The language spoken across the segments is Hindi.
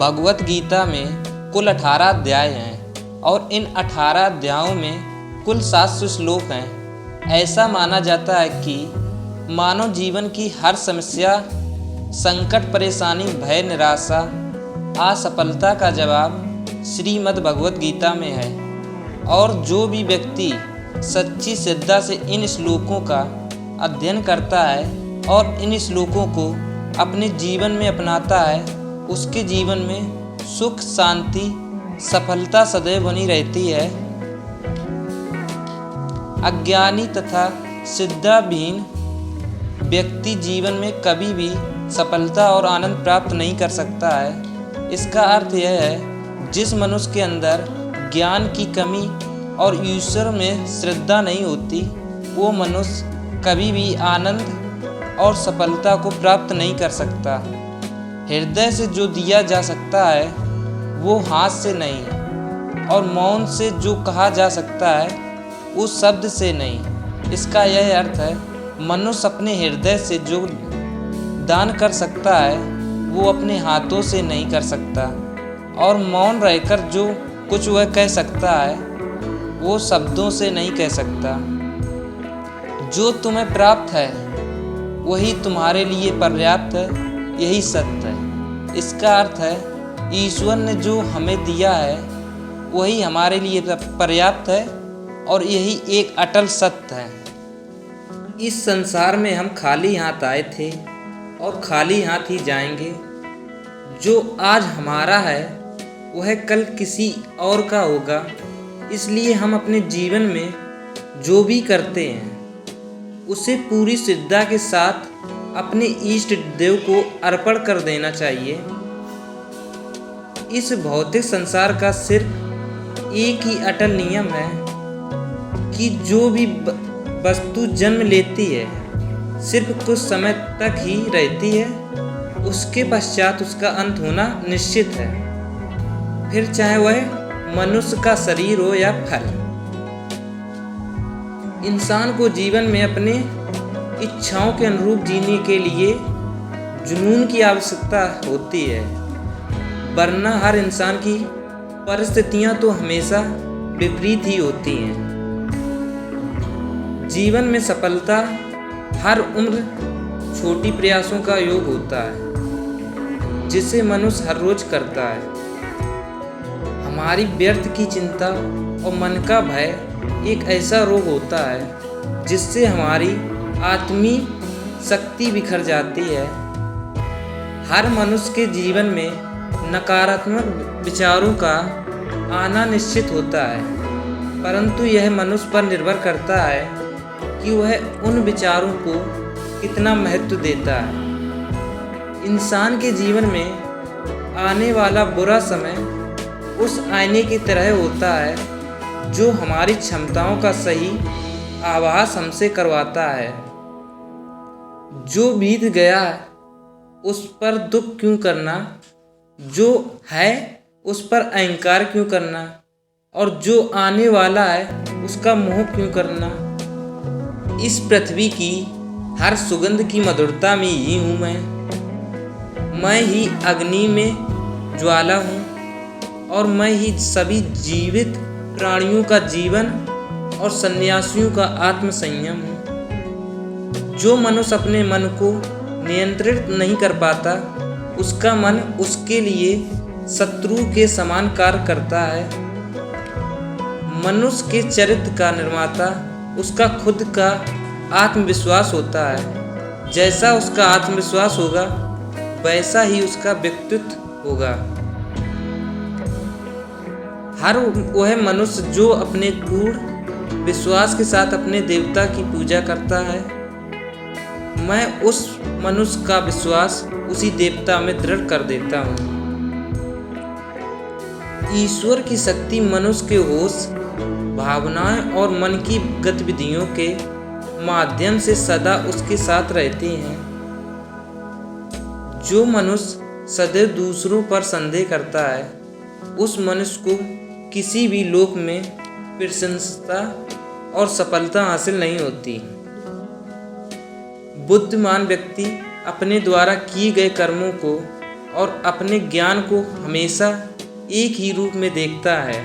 भगवत गीता में कुल 18 अध्याय हैं और इन 18 अध्यायों में कुल 700 श्लोक हैं। ऐसा माना जाता है कि मानव जीवन की हर समस्या, संकट, परेशानी, भय, निराशा, असफलता का जवाब श्रीमद् भगवत गीता में है। और जो भी व्यक्ति सच्ची श्रद्धा से इन श्लोकों का अध्ययन करता है और इन श्लोकों को अपने जीवन में अपनाता है, उसके जीवन में सुख, शांति, सफलता सदैव बनी रहती है। अज्ञानी तथा श्रद्धाहीन व्यक्ति जीवन में कभी भी सफलता और आनंद प्राप्त नहीं कर सकता है। इसका अर्थ यह है, जिस मनुष्य के अंदर ज्ञान की कमी और ईश्वर में श्रद्धा नहीं होती, वो मनुष्य कभी भी आनंद और सफलता को प्राप्त नहीं कर सकता। हृदय से जो दिया जा सकता है वो हाथ से नहीं, और मौन से जो कहा जा सकता है उस शब्द से नहीं। इसका यह अर्थ है, मनुष्य अपने हृदय से जो दान कर सकता है वो अपने हाथों से नहीं कर सकता, और मौन रहकर जो कुछ वह कह सकता है वो शब्दों से नहीं कह सकता। जो तुम्हें प्राप्त है वही तुम्हारे लिए पर्याप्त है, यही सत्य है। इसका अर्थ है, ईश्वर ने जो हमें दिया है वही हमारे लिए पर्याप्त है और यही एक अटल सत्य है। इस संसार में हम खाली हाथ आए थे और खाली हाथ ही जाएंगे। जो आज हमारा है वह कल किसी और का होगा। इसलिए हम अपने जीवन में जो भी करते हैं उसे पूरी श्रद्धा के साथ अपने इष्ट देव को अर्पण कर देना चाहिए। इस भौतिक संसार का सिर्फ एक ही अटल नियम है कि जो भी वस्तु जन्म लेती है सिर्फ कुछ समय तक ही रहती है, उसके पश्चात उसका अंत होना निश्चित है, फिर चाहे वह मनुष्य का शरीर हो या फल। इंसान को जीवन में अपने इच्छाओं के अनुरूप जीने के लिए जुनून की आवश्यकता होती है, वरना हर इंसान की परिस्थितियां तो हमेशा विपरीत ही होती हैं। जीवन में सफलता हर उम्र छोटी प्रयासों का योग होता है, जिसे मनुष्य हर रोज करता है। हमारी व्यर्थ की चिंता और मन का भय एक ऐसा रोग होता है जिससे हमारी आत्मीय शक्ति बिखर जाती है। हर मनुष्य के जीवन में नकारात्मक विचारों का आना निश्चित होता है, परंतु यह मनुष्य पर निर्भर करता है कि वह उन विचारों को कितना महत्व देता है। इंसान के जीवन में आने वाला बुरा समय उस आईने की तरह होता है जो हमारी क्षमताओं का सही आभास हमसे करवाता है। जो बीत गया उस पर दुख क्यों करना, जो है उस पर अहंकार क्यों करना, और जो आने वाला है उसका मोह क्यों करना। इस पृथ्वी की हर सुगंध की मधुरता में ही हूँ मैं ही अग्नि में ज्वाला हूँ, और मैं ही सभी जीवित प्राणियों का जीवन और सन्यासियों का आत्म संयम हूँ। जो मनुष्य अपने मन को नियंत्रित नहीं कर पाता, उसका मन उसके लिए शत्रु के समान कार्य करता है। मनुष्य के चरित्र का निर्माता उसका खुद का आत्मविश्वास होता है। जैसा उसका आत्मविश्वास होगा वैसा ही उसका व्यक्तित्व होगा। हर वह मनुष्य जो अपने पूर्ण विश्वास के साथ अपने देवता की पूजा करता है, मैं उस मनुष्य का विश्वास उसी देवता में दृढ़ कर देता हूँ। ईश्वर की शक्ति मनुष्य के होश, भावनाएं और मन की गतिविधियों के माध्यम से सदा उसके साथ रहती हैं। जो मनुष्य सदैव दूसरों पर संदेह करता है, उस मनुष्य को किसी भी लोक में प्रशंसा और सफलता हासिल नहीं होती। बुद्धिमान व्यक्ति अपने द्वारा किए गए कर्मों को और अपने ज्ञान को हमेशा एक ही रूप में देखता है।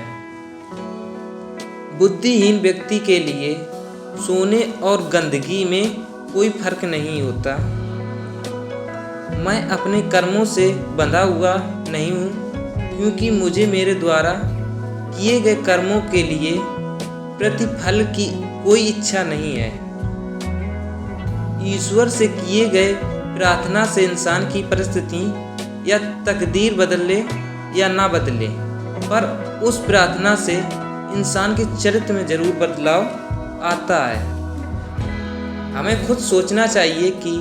बुद्धिहीन व्यक्ति के लिए सोने और गंदगी में कोई फर्क नहीं होता। मैं अपने कर्मों से बंधा हुआ नहीं हूँ, क्योंकि मुझे मेरे द्वारा किए गए कर्मों के लिए प्रतिफल की कोई इच्छा नहीं है। ईश्वर से किए गए प्रार्थना से इंसान की परिस्थिति या तकदीर बदले या ना बदले, पर उस प्रार्थना से इंसान के चरित्र में जरूर बदलाव आता है। हमें खुद सोचना चाहिए कि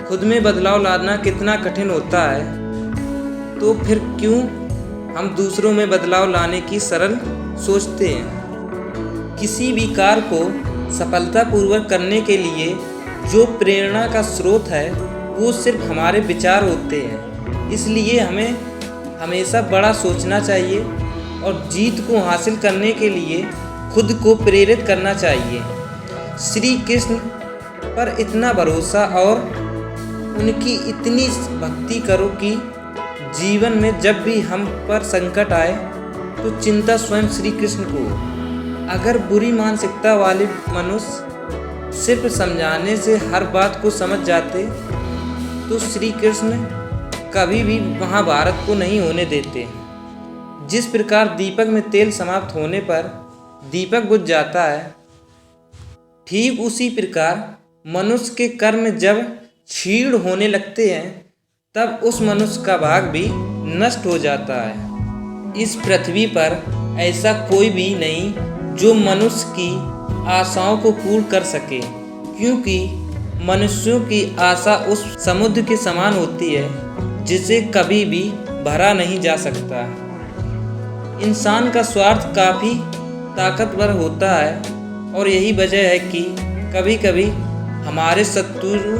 खुद में बदलाव लाना कितना कठिन होता है, तो फिर क्यों हम दूसरों में बदलाव लाने की सरल सोचते हैं। किसी भी कार्य को सफलतापूर्वक करने के लिए जो प्रेरणा का स्रोत है वो सिर्फ हमारे विचार होते हैं। इसलिए हमें हमेशा बड़ा सोचना चाहिए और जीत को हासिल करने के लिए खुद को प्रेरित करना चाहिए। श्री कृष्ण पर इतना भरोसा और उनकी इतनी भक्ति करो कि जीवन में जब भी हम पर संकट आए तो चिंता स्वयं श्री कृष्ण को। अगर बुरी मानसिकता वाले मनुष्य सिर्फ समझाने से हर बात को समझ जाते तो श्री कृष्ण कभी भी महाभारत को नहीं होने देते। जिस प्रकार दीपक में तेल समाप्त होने पर दीपक बुझ जाता है, ठीक उसी प्रकार मनुष्य के कर्म जब क्षीण होने लगते हैं तब उस मनुष्य का भाग भी नष्ट हो जाता है। इस पृथ्वी पर ऐसा कोई भी नहीं जो मनुष्य की आशाओं को पूर्ण कर सके, क्योंकि मनुष्यों की आशा उस समुद्र के समान होती है जिसे कभी भी भरा नहीं जा सकता। इंसान का स्वार्थ काफ़ी ताकतवर होता है और यही वजह है कि कभी कभी हमारे शत्रु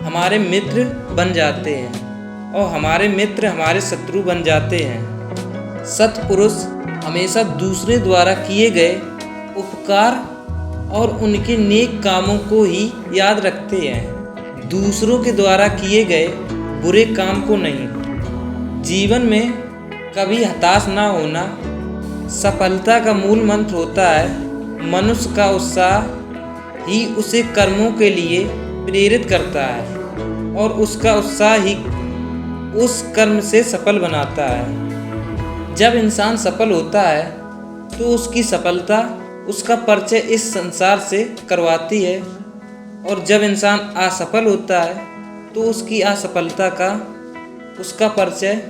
हमारे मित्र बन जाते हैं और हमारे मित्र हमारे शत्रु बन जाते हैं। सत्पुरुष हमेशा दूसरे द्वारा किए गए उपकार और उनके नेक कामों को ही याद रखते हैं, दूसरों के द्वारा किए गए बुरे काम को नहीं। जीवन में कभी हताश ना होना सफलता का मूल मंत्र होता है। मनुष्य का उत्साह ही उसे कर्मों के लिए प्रेरित करता है और उसका उत्साह ही उस कर्म से सफल बनाता है। जब इंसान सफल होता है तो उसकी सफलता उसका परिचय इस संसार से करवाती है, और जब इंसान असफल होता है तो उसकी असफलता का उसका परिचय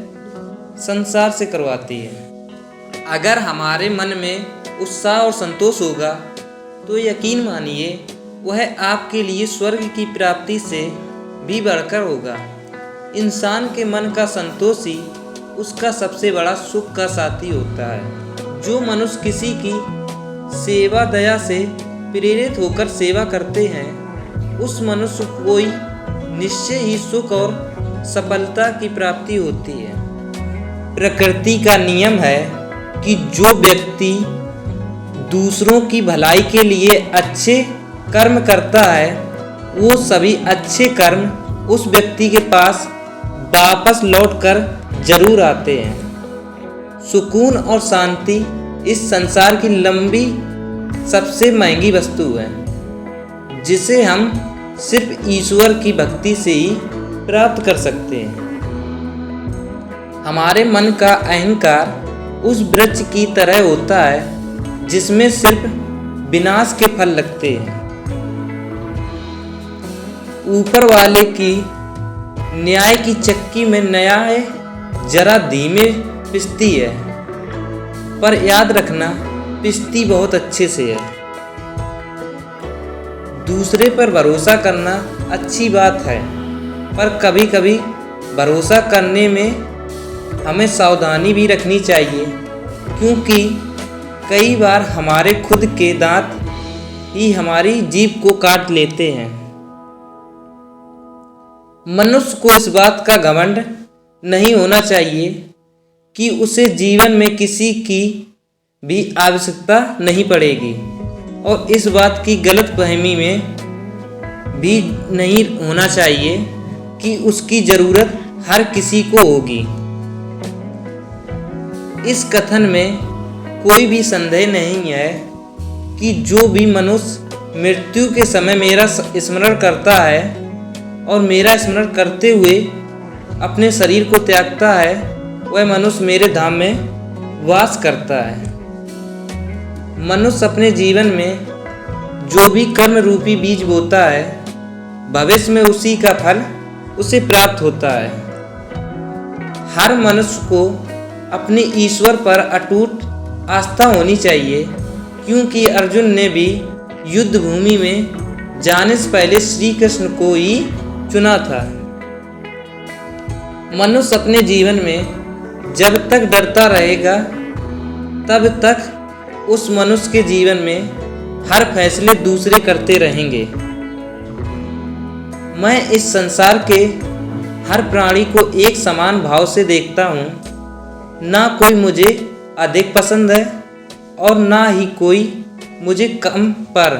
संसार से करवाती है। अगर हमारे मन में उत्साह और संतोष होगा तो यकीन मानिए वह आपके लिए स्वर्ग की प्राप्ति से भी बढ़कर होगा। इंसान के मन का संतोष ही उसका सबसे बड़ा सुख का साथी होता है। जो मनुष्य किसी की सेवा दया से प्रेरित होकर सेवा करते हैं उस मनुष्य को निश्चय ही सुख और सफलता की प्राप्ति होती है। प्रकृति का नियम है कि जो व्यक्ति दूसरों की भलाई के लिए अच्छे कर्म करता है वो सभी अच्छे कर्म उस व्यक्ति के पास वापस लौटकर जरूर आते हैं। सुकून और शांति इस संसार की लंबी सबसे महंगी वस्तु है जिसे हम सिर्फ ईश्वर की भक्ति से ही प्राप्त कर सकते हैं। हमारे मन का अहंकार उस वृक्ष की तरह होता है जिसमें सिर्फ विनाश के फल लगते हैं। ऊपर वाले की न्याय की चक्की में न्याय जरा धीमे पिसती है, पर याद रखना पिसती बहुत अच्छे से है। दूसरे पर भरोसा करना अच्छी बात है, पर कभी कभी भरोसा करने में हमें सावधानी भी रखनी चाहिए, क्योंकि कई बार हमारे खुद के दांत ही हमारी जीभ को काट लेते हैं। मनुष्य को इस बात का घमंड नहीं होना चाहिए कि उसे जीवन में किसी की भी आवश्यकता नहीं पड़ेगी, और इस बात की गलतफहमी में भी नहीं होना चाहिए कि उसकी ज़रूरत हर किसी को होगी। इस कथन में कोई भी संदेह नहीं है कि जो भी मनुष्य मृत्यु के समय मेरा स्मरण करता है और मेरा स्मरण करते हुए अपने शरीर को त्यागता है, वह मनुष्य मेरे धाम में वास करता है। मनुष्य अपने जीवन में जो भी कर्म रूपी बीज बोता है, भविष्य में उसी का फल उसे प्राप्त होता है। हर मनुष्य को अपने ईश्वर पर अटूट आस्था होनी चाहिए, क्योंकि अर्जुन ने भी युद्ध भूमि में जाने से पहले श्री कृष्ण को ही चुना था। मनुष्य अपने जीवन में जब तक डरता रहेगा, तब तक उस मनुष्य के जीवन में हर फैसले दूसरे करते रहेंगे। मैं इस संसार के हर प्राणी को एक समान भाव से देखता हूँ। ना कोई मुझे अधिक पसंद है और ना ही कोई मुझे कम पर।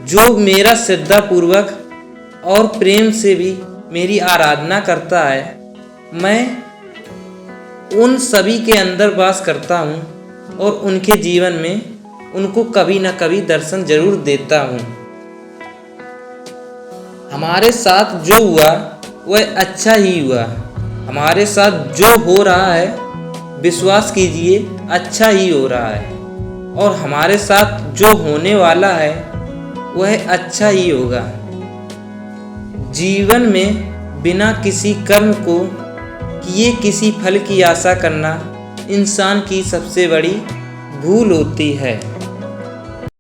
जो मेरा श्रद्धापूर्वक और प्रेम से भी मेरी आराधना करता है, मैं उन सभी के अंदर वास करता हूँ और उनके जीवन में उनको कभी न कभी दर्शन जरूर देता हूँ। हमारे साथ जो हुआ वह अच्छा ही हुआ। हमारे साथ जो हो रहा है, विश्वास कीजिए, अच्छा ही हो रहा है। और हमारे साथ जो होने वाला है वह अच्छा ही होगा। जीवन में बिना किसी कर्म को किए किसी फल की आशा करना इंसान की सबसे बड़ी भूल होती है।